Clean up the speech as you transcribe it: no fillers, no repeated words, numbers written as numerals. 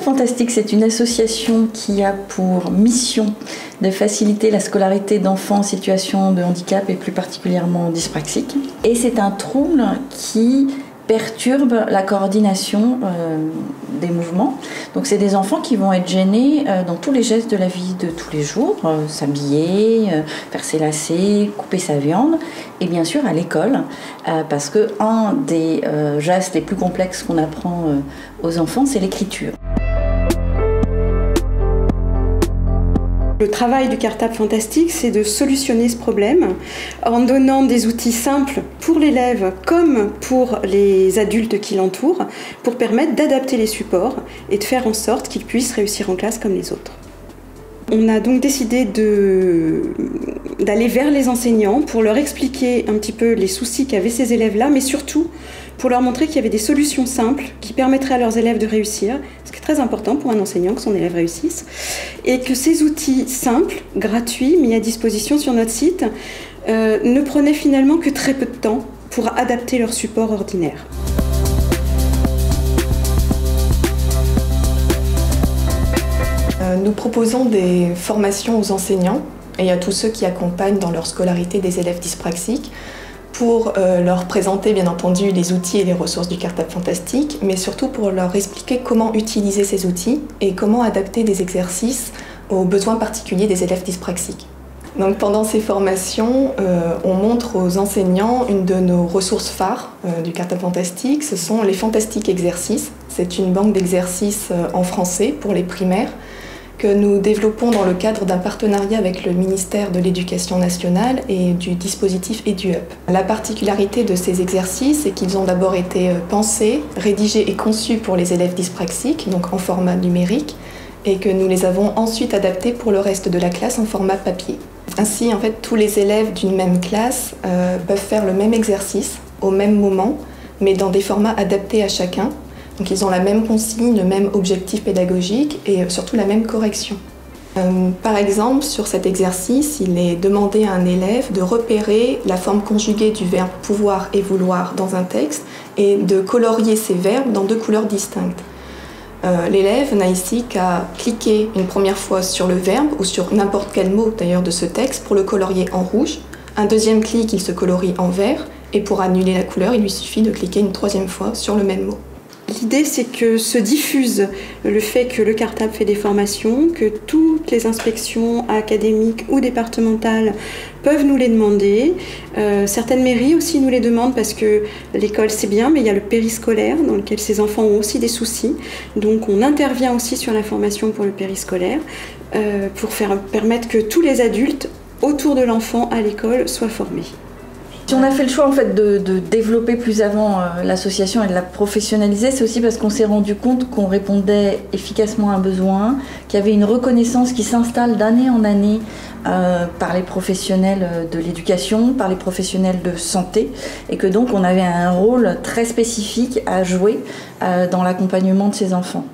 Fantastique, c'est une association qui a pour mission de faciliter la scolarité d'enfants en situation de handicap et plus particulièrement dyspraxiques. Et c'est un trouble qui perturbe la coordination des mouvements. Donc c'est des enfants qui vont être gênés dans tous les gestes de la vie de tous les jours, s'habiller, faire ses lacets, couper sa viande, et bien sûr à l'école, parce que un des gestes les plus complexes qu'on apprend aux enfants, c'est l'écriture. Le travail du cartable fantastique, c'est de solutionner ce problème en donnant des outils simples pour l'élève comme pour les adultes qui l'entourent pour permettre d'adapter les supports et de faire en sorte qu'il puisse réussir en classe comme les autres. On a donc décidé d'aller vers les enseignants pour leur expliquer un petit peu les soucis qu'avaient ces élèves-là, mais surtout pour leur montrer qu'il y avait des solutions simples qui permettraient à leurs élèves de réussir, ce qui est très important pour un enseignant que son élève réussisse, et que ces outils simples, gratuits, mis à disposition sur notre site, ne prenaient finalement que très peu de temps pour adapter leur support ordinaire. Nous proposons des formations aux enseignants et à tous ceux qui accompagnent dans leur scolarité des élèves dyspraxiques pour leur présenter bien entendu les outils et les ressources du cartable fantastique, mais surtout pour leur expliquer comment utiliser ces outils et comment adapter des exercices aux besoins particuliers des élèves dyspraxiques. Donc pendant ces formations, on montre aux enseignants une de nos ressources phares du cartable fantastique, ce sont les fantastiques exercices. C'est une banque d'exercices en français pour les primaires que nous développons dans le cadre d'un partenariat avec le ministère de l'Éducation nationale et du dispositif EduUp. La particularité de ces exercices, c'est qu'ils ont d'abord été pensés, rédigés et conçus pour les élèves dyspraxiques, donc en format numérique, et que nous les avons ensuite adaptés pour le reste de la classe en format papier. Ainsi, en fait, tous les élèves d'une même classe peuvent faire le même exercice au même moment, mais dans des formats adaptés à chacun. Donc ils ont la même consigne, le même objectif pédagogique et surtout la même correction. Par exemple, sur cet exercice, il est demandé à un élève de repérer la forme conjuguée du verbe pouvoir et vouloir dans un texte et de colorier ces verbes dans deux couleurs distinctes. L'élève n'a ici qu'à cliquer une première fois sur le verbe ou sur n'importe quel mot d'ailleurs de ce texte pour le colorier en rouge. Un deuxième clic, il se colorie en vert et pour annuler la couleur, il lui suffit de cliquer une troisième fois sur le même mot. L'idée, c'est que se diffuse le fait que le cartable fait des formations, que toutes les inspections académiques ou départementales peuvent nous les demander. Certaines mairies aussi nous les demandent parce que l'école c'est bien, mais il y a le périscolaire dans lequel ces enfants ont aussi des soucis. Donc on intervient aussi sur la formation pour le périscolaire pour permettre que tous les adultes autour de l'enfant à l'école soient formés. Si on a fait le choix en fait, de développer plus avant l'association et de la professionnaliser, c'est aussi parce qu'on s'est rendu compte qu'on répondait efficacement à un besoin, qu'il y avait une reconnaissance qui s'installe d'année en année par les professionnels de l'éducation, par les professionnels de santé, et que donc on avait un rôle très spécifique à jouer dans l'accompagnement de ces enfants.